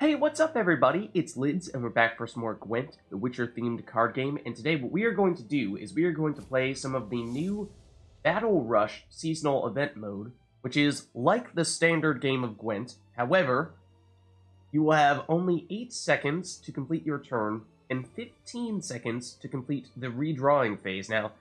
Hey, what's up everybody? It's Lids, and we're back for some more Gwent, the Witcher-themed card game, and today what we are going to do is we are going to play some of the new Battle Rush Seasonal Event Mode, which is like the standard game of Gwent. However, you will have only 8 seconds to complete your turn, and 15 seconds to complete the redrawing phase. Now,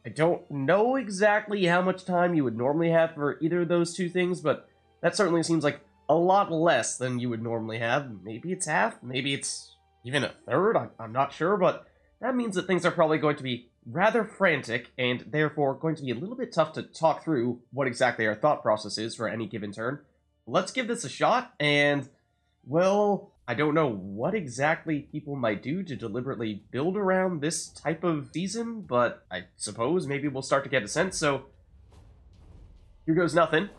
I don't know exactly how much time you would normally have for either of those two things, but that certainly seems like a lot less than you would normally have. Maybe it's half, maybe it's even a third, I'm not sure, but that means that things are probably going to be rather frantic, and therefore going to be a little bit tough to talk through what exactly our thought process is for any given turn. Let's give this a shot, and, well, I don't know what exactly people might do to deliberately build around this type of season, but I suppose maybe we'll start to get a sense, so here goes nothing.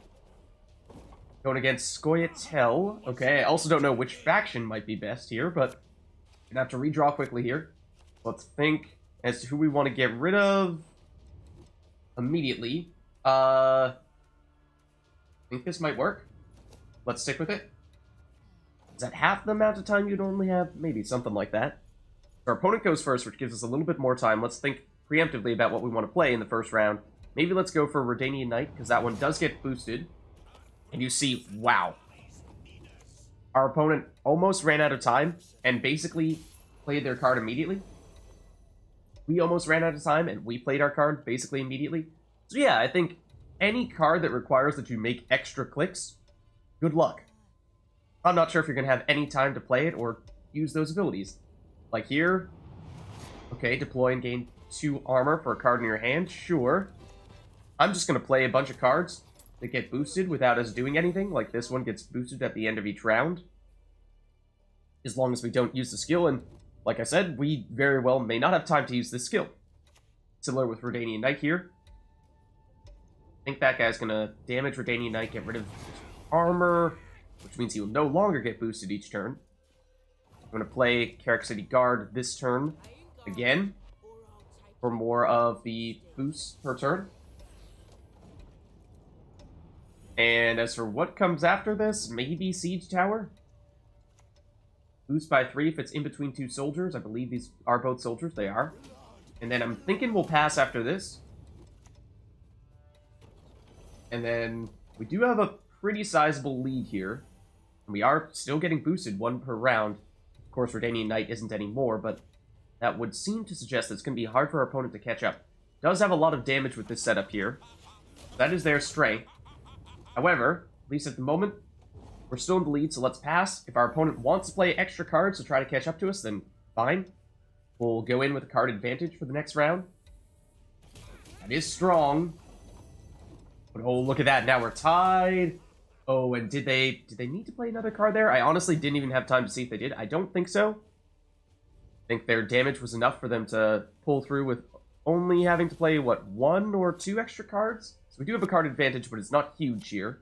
Going against Skoyatel. Okay, I also don't know which faction might be best here, but gonna have to redraw quickly here. Let's think as to who we want to get rid of immediately. I think this might work. Let's stick with it. Is that half the amount of time you normally have? Maybe something like that. Our opponent goes first, which gives us a little bit more time. Let's think preemptively about what we want to play in the first round. Maybe let's go for Redanian Knight, because that one does get boosted. And you see, wow. Our opponent almost ran out of time and basically played their card immediately. We almost ran out of time and we played our card basically immediately. So yeah, I think any card that requires that you make extra clicks, good luck. I'm not sure if you're going to have any time to play it or use those abilities. Like here, okay, deploy and gain 2 armor for a card in your hand, sure. I'm just going to play a bunch of cards that get boosted without us doing anything, like this one gets boosted at the end of each round. As long as we don't use the skill, and like I said, we very well may not have time to use this skill. Similar with Redanian Knight here. I think that guy's gonna damage Redanian Knight, get rid of armor, which means he will no longer get boosted each turn. I'm gonna play Carrick City Guard this turn again, for more of the boosts per turn. And as for what comes after this, maybe Siege Tower? Boost by 3 if it's in between 2 soldiers. I believe these are both soldiers. They are. And then I'm thinking we'll pass after this. And then we do have a pretty sizable lead here. And we are still getting boosted 1 per round. Of course, Redanian Knight isn't anymore, but that would seem to suggest that it's going to be hard for our opponent to catch up. Does have a lot of damage with this setup here. That is their strength. However, at least at the moment, we're still in the lead, so let's pass. If our opponent wants to play extra cards to try to catch up to us, then fine. We'll go in with a card advantage for the next round. That is strong. But oh, look at that. Now we're tied. Oh, and did they need to play another card there? I honestly didn't even have time to see if they did. I don't think so. I think their damage was enough for them to pull through with only having to play, what, 1 or 2 extra cards? So we do have a card advantage, but it's not huge here.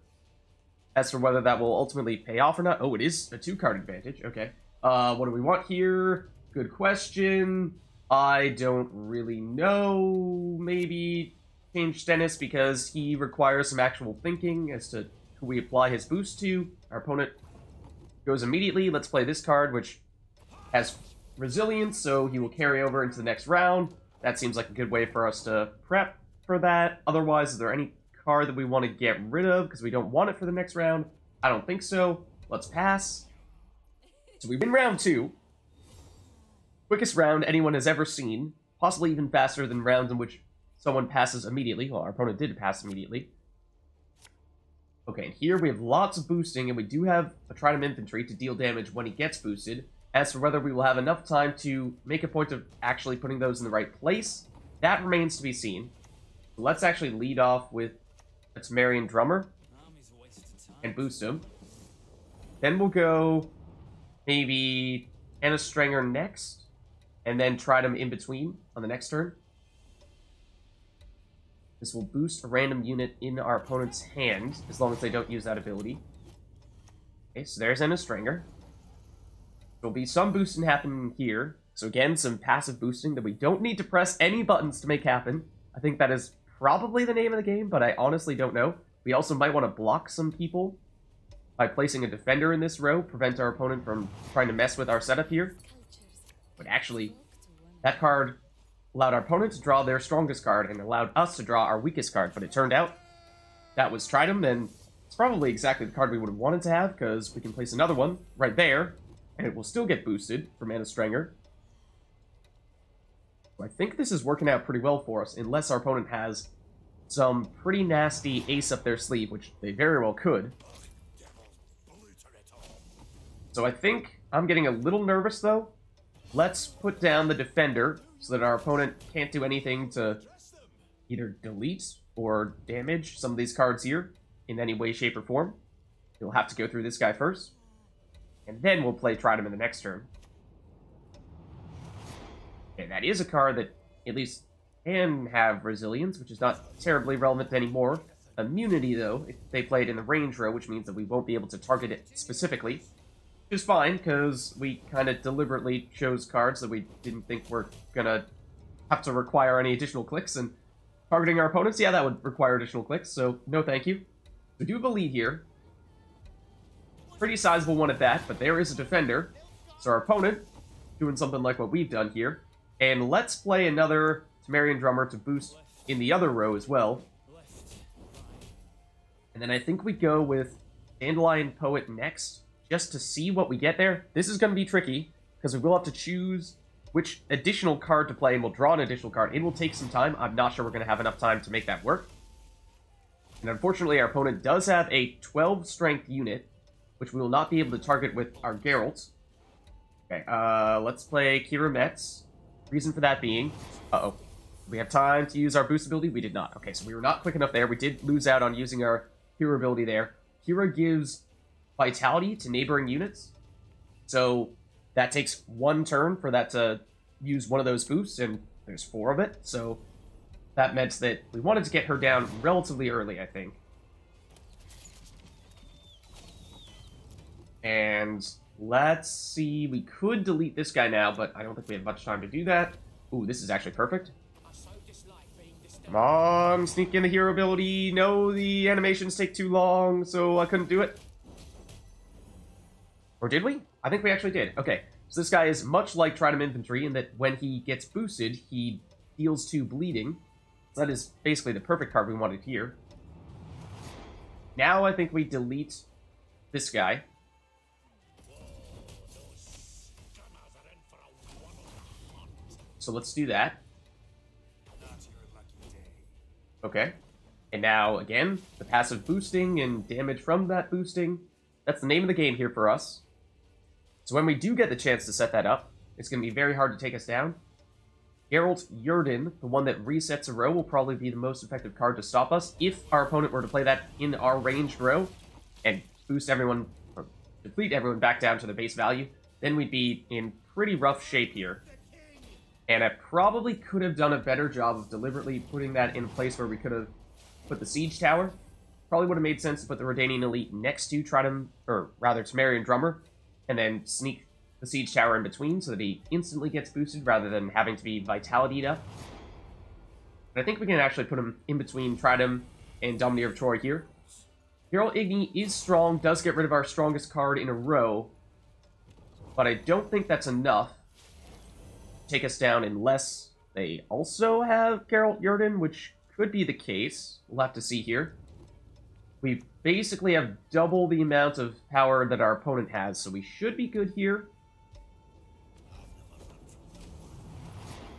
As for whether that will ultimately pay off or not, oh, it is a 2-card advantage. Okay. What do we want here? Good question. I don't really know. Maybe change Stennis because he requires some actual thinking as to who we apply his boost to. Our opponent goes immediately. Let's play this card, which has resilience, so he will carry over into the next round. That seems like a good way for us to prep for that. Otherwise, is there any card that we want to get rid of because we don't want it for the next round? I don't think so. Let's pass. So we win round 2. Quickest round anyone has ever seen. Possibly even faster than rounds in which someone passes immediately. Well, our opponent did pass immediately. Okay, and here we have lots of boosting, and we do have a Trident Infantry to deal damage when he gets boosted. As for whether we will have enough time to make a point of actually putting those in the right place, that remains to be seen. Let's actually lead off with a Temerian Drummer and boost him. Then we'll go maybe Anna Strenger next, and then try them in between on the next turn. This will boost a random unit in our opponent's hand, as long as they don't use that ability. Okay, so there's Anna Strenger. There'll be some boosting happening here. So again, some passive boosting that we don't need to press any buttons to make happen. I think that is probably the name of the game, but I honestly don't know. We also might want to block some people by placing a defender in this row, prevent our opponent from trying to mess with our setup here. But actually, that card allowed our opponent to draw their strongest card and allowed us to draw our weakest card. But it turned out that was Tridem, and it's probably exactly the card we would have wanted to have, because we can place another one right there, and it will still get boosted for Mana Stranger. So I think this is working out pretty well for us, unless our opponent has some pretty nasty ace up their sleeve, which they very well could. So I think I'm getting a little nervous, though. Let's put down the defender so that our opponent can't do anything to either delete or damage some of these cards here in any way, shape, or form. You'll have to go through this guy first, and then we'll play Tridem in the next turn. Okay, that is a card that at least can have Resilience, which is not terribly relevant anymore. Immunity, though, if they play it in the range row, which means that we won't be able to target it specifically. Which is fine, because we kind of deliberately chose cards that we didn't think were gonna have to require any additional clicks, and targeting our opponents, yeah, that would require additional clicks, so no thank you. We do have a lead here. Pretty sizable one at that, but there is a defender. So our opponent doing something like what we've done here. And let's play another Temerian Drummer to boost in the other row as well. And then I think we go with Dandelion Poet next, just to see what we get there. This is going to be tricky, because we will have to choose which additional card to play, and we'll draw an additional card. It will take some time. I'm not sure we're going to have enough time to make that work. And unfortunately, our opponent does have a 12 strength unit, which we will not be able to target with our Geralt. Okay, let's play Kira Metz. Reason for that being... Uh-oh. We have time to use our boost ability? We did not. Okay, so we were not quick enough there. We did lose out on using our Kira ability there. Kira gives Vitality to neighboring units. So that takes one turn for that to use one of those boosts, and there's 4 of it. So that meant that we wanted to get her down relatively early, I think. And let's see, we could delete this guy now, but I don't think we have much time to do that. Ooh, this is actually perfect. Come on, sneak in the hero ability. No, the animations take too long, so I couldn't do it. Or did we? I think we actually did. Okay, so this guy is much like Tridem Infantry in that when he gets boosted, he deals 2 bleeding. So that is basically the perfect card we wanted here. Now I think we delete this guy. So let's do that. Okay. And now, again, the passive boosting and damage from that boosting. That's the name of the game here for us. So when we do get the chance to set that up, it's going to be very hard to take us down. Geralt Yrden, the one that resets a row, will probably be the most effective card to stop us. If our opponent were to play that in our ranged row and boost everyone, or deplete everyone back down to the base value, then we'd be in pretty rough shape here. And I probably could have done a better job of deliberately putting that in a place where we could have put the Siege Tower. Probably would have made sense to put the Redanian Elite next to Tridem, or rather Temerian Drummer, and then sneak the Siege Tower in between so that he instantly gets boosted rather than having to be Vitality'd up. But I think we can actually put him in between Tridem and Domineer of Troy here. Geralt Igni is strong, does get rid of our strongest card in a row, but I don't think that's enough to take us down unless they also have Geralt Yrden, which could be the case. We'll have to see here. We basically have double the amount of power that our opponent has, so we should be good here.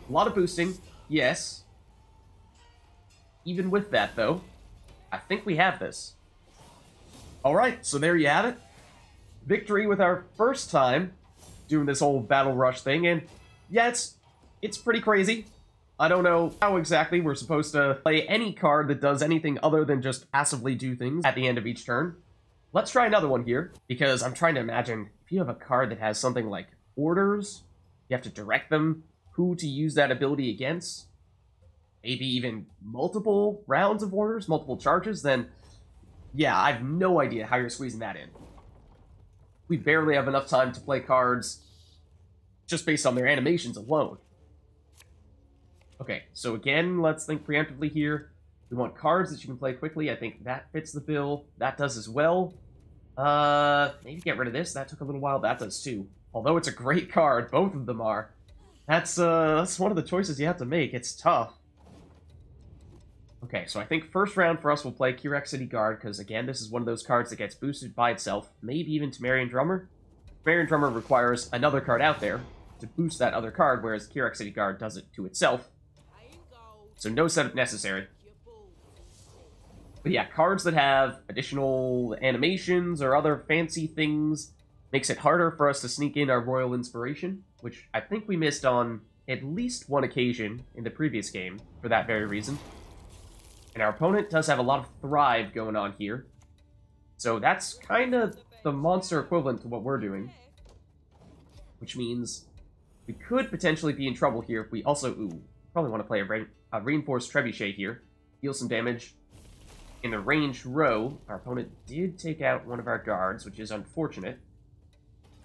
A lot of boosting, yes. Even with that, though, I think we have this. Alright, so there you have it. Victory with our first time doing this whole battle rush thing, and yeah, it's pretty crazy. I don't know how exactly we're supposed to play any card that does anything other than just passively do things at the end of each turn. Let's try another one here, because I'm trying to imagine if you have a card that has something like orders, you have to direct them who to use that ability against, maybe even multiple rounds of orders, multiple charges, then yeah, I have no idea how you're squeezing that in. We barely have enough time to play cards just based on their animations alone. Okay, so again, let's think preemptively here. We want cards that you can play quickly. I think that fits the bill. That does as well. Maybe get rid of this. That took a little while. That does too. Although it's a great card, both of them are. That's one of the choices you have to make. It's tough. Okay, so I think first round for us we'll play Kyrek City Guard, because again, this is one of those cards that gets boosted by itself. Maybe even Temerian Drummer. Temerian Drummer requires another card out there to boost that other card, whereas Kyrek City Guard does it to itself. So no setup necessary. But yeah, cards that have additional animations or other fancy things makes it harder for us to sneak in our Royal Inspiration, which I think we missed on at least one occasion in the previous game for that very reason. And our opponent does have a lot of Thrive going on here. So that's kind of the monster equivalent to what we're doing. Which means we could potentially be in trouble here if we also... Ooh, probably want to play a Reinforced Trebuchet here. Deal some damage. In the ranged row, our opponent did take out one of our guards, which is unfortunate.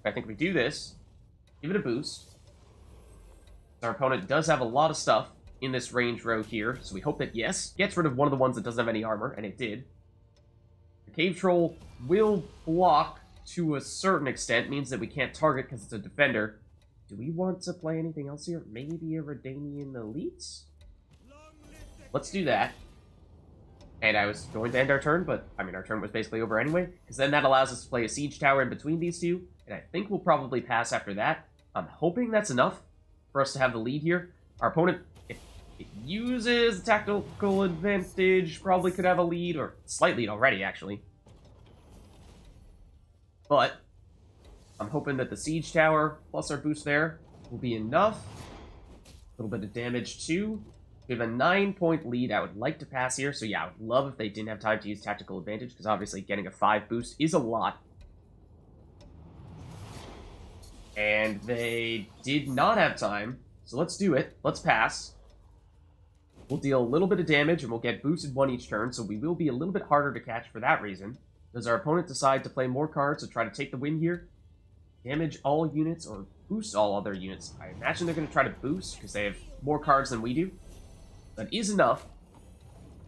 I think we do this. Give it a boost. Our opponent does have a lot of stuff in this range row here, so we hope that, yes, gets rid of one of the ones that doesn't have any armor, and it did. The Cave Troll will block to a certain extent, means that we can't target because it's a defender. Do we want to play anything else here? Maybe a Redanian Elite? Let's do that. And I was going to end our turn, but, I mean, our turn was basically over anyway, because then that allows us to play a Siege Tower in between these two, and I think we'll probably pass after that. I'm hoping that's enough for us to have the lead here. Our opponent, if it uses tactical advantage, probably could have a lead, or slight lead already, actually. But I'm hoping that the Siege Tower plus our boost there will be enough. A little bit of damage, too. We have a 9-point lead. I would like to pass here, so yeah, I would love if they didn't have time to use tactical advantage, because obviously getting a 5 boost is a lot. And they did not have time, so let's do it. Let's pass. We'll deal a little bit of damage, and we'll get boosted 1 each turn, so we will be a little bit harder to catch for that reason. Does our opponent decide to play more cards to try to take the win here? Damage all units, or boost all other units? I imagine they're going to try to boost, because they have more cards than we do. That is enough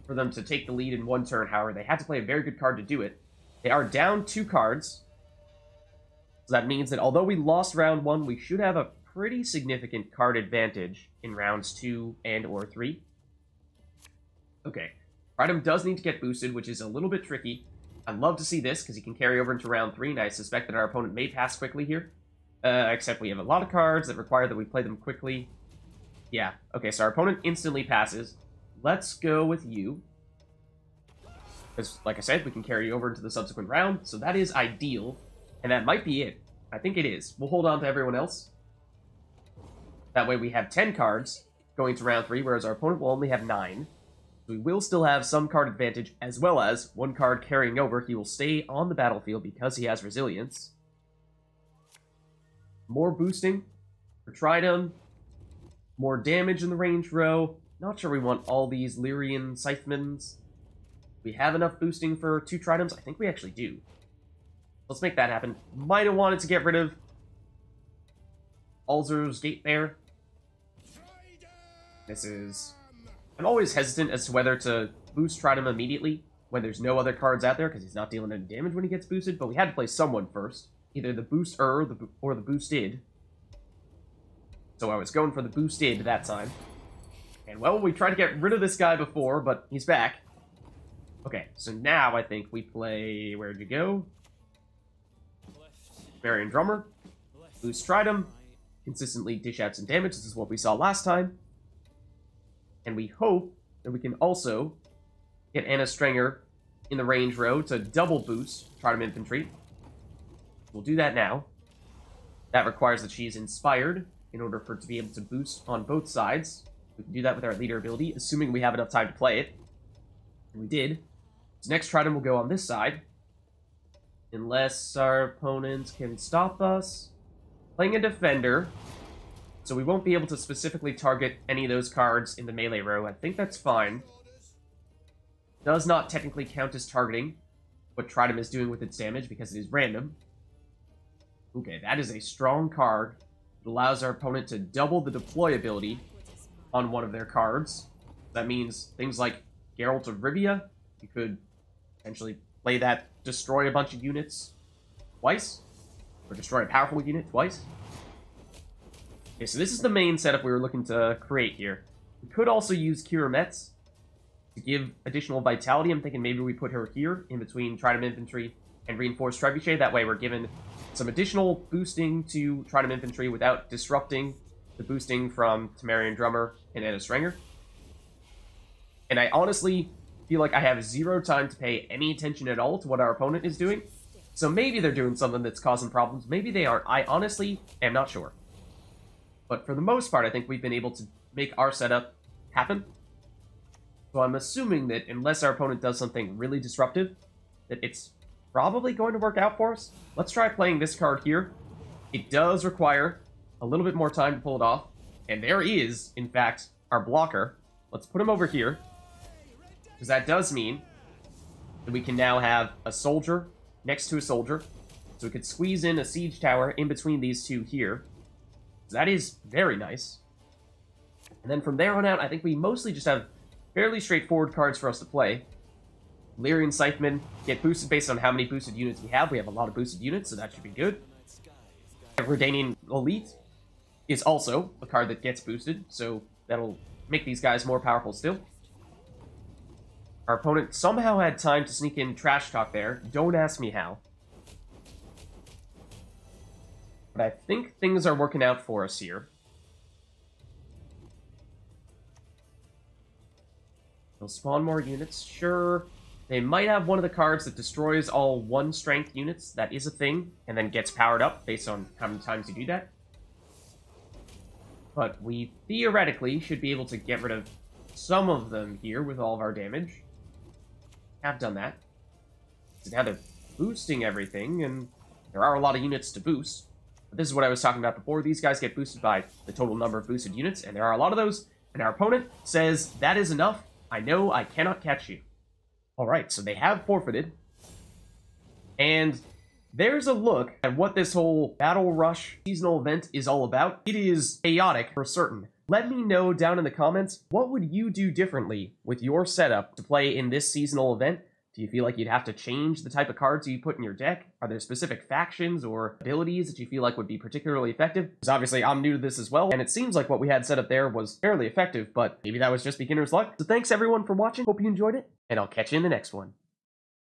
for them to take the lead in 1 turn. However, they had to play a very good card to do it. They are down 2 cards. So that means that although we lost round 1, we should have a pretty significant card advantage in rounds 2 and or 3. Okay. Tridom does need to get boosted, which is a little bit tricky. I'd love to see this, because he can carry over into round 3, and I suspect that our opponent may pass quickly here. Except we have a lot of cards that require that we play them quickly. Yeah, okay, so our opponent instantly passes. Let's go with you. Because, like I said, we can carry over into the subsequent round, so that is ideal. And that might be it. I think it is. We'll hold on to everyone else. That way we have 10 cards going to round 3, whereas our opponent will only have 9. So we will still have some card advantage, as well as 1 card carrying over. He will stay on the battlefield because he has resilience. More boosting for Tridom. More damage in the range row. Not sure we want all these Lyrian Scythemans. We have enough boosting for 2 Tridoms? I think we actually do. Let's make that happen. Might have wanted to get rid of Alzur's Gate Bear. This is... I'm always hesitant as to whether to boost Tridom immediately when there's no other cards out there, because he's not dealing any damage when he gets boosted, but we had to play someone first. Either the booster or the boosted. So I was going for the boosted that time. And, well, we tried to get rid of this guy before, but he's back. Okay, so now I think we play... Where'd you go? Marion Drummer. Boost Tridom. Consistently dish out some damage. This is what we saw last time. And we hope that we can also get Anna Strenger in the range row to double boost Tridom Infantry. We'll do that now. That requires that she's inspired in order for it to be able to boost on both sides. We can do that with our leader ability, assuming we have enough time to play it. And we did. So next Tridom will go on this side. Unless our opponent can stop us. Playing a defender. So we won't be able to specifically target any of those cards in the melee row. I think that's fine. Does not technically count as targeting what Tridom is doing with its damage because it is random. Okay, that is a strong card. It allows our opponent to double the deploy ability on one of their cards. That means things like Geralt of Rivia. You could potentially play that, destroy a bunch of units twice, or destroy a powerful unit twice. Okay, so this is the main setup we were looking to create here. We could also use Kira Metz to give additional vitality. I'm thinking maybe we put her here in between Trident Infantry and Reinforced Trebuchet. That way we're given some additional boosting to Trident Infantry without disrupting the boosting from Temerian Drummer and Anna Strenger. And I honestly feel like I have zero time to pay any attention at all to what our opponent is doing. So maybe they're doing something that's causing problems. Maybe they aren't. I honestly am not sure. But for the most part, I think we've been able to make our setup happen. So I'm assuming that unless our opponent does something really disruptive, that it's probably going to work out for us. Let's try playing this card here. It does require a little bit more time to pull it off. And there is, in fact, our blocker. Let's put him over here. Because that does mean that we can now have a soldier next to a soldier. So we could squeeze in a siege tower in between these two here. So that is very nice. And then from there on out, I think we mostly just have fairly straightforward cards for us to play. Lyrian Scythemen get boosted based on how many boosted units we have. We have a lot of boosted units, so that should be good. Redanian Elite is also a card that gets boosted, so that'll make these guys more powerful still. Our opponent somehow had time to sneak in Trash Talk there. Don't ask me how. But I think things are working out for us here. They'll spawn more units, sure. They might have one of the cards that destroys all 1-strength units. That is a thing, and then gets powered up based on how many times you do that. But we theoretically should be able to get rid of some of them here with all of our damage. Have done that. So now they're boosting everything, and there are a lot of units to boost. But this is what I was talking about before. These guys get boosted by the total number of boosted units, and there are a lot of those. And our opponent says, that is enough. I know I cannot catch you. Alright, so they have forfeited. And there's a look at what this whole Battle Rush seasonal event is all about. It is chaotic for certain. Let me know down in the comments, what would you do differently with your setup to play in this seasonal event? Do you feel like you'd have to change the type of cards you put in your deck? Are there specific factions or abilities that you feel like would be particularly effective? Because obviously I'm new to this as well, and it seems like what we had set up there was fairly effective, but maybe that was just beginner's luck. So thanks everyone for watching, hope you enjoyed it, and I'll catch you in the next one.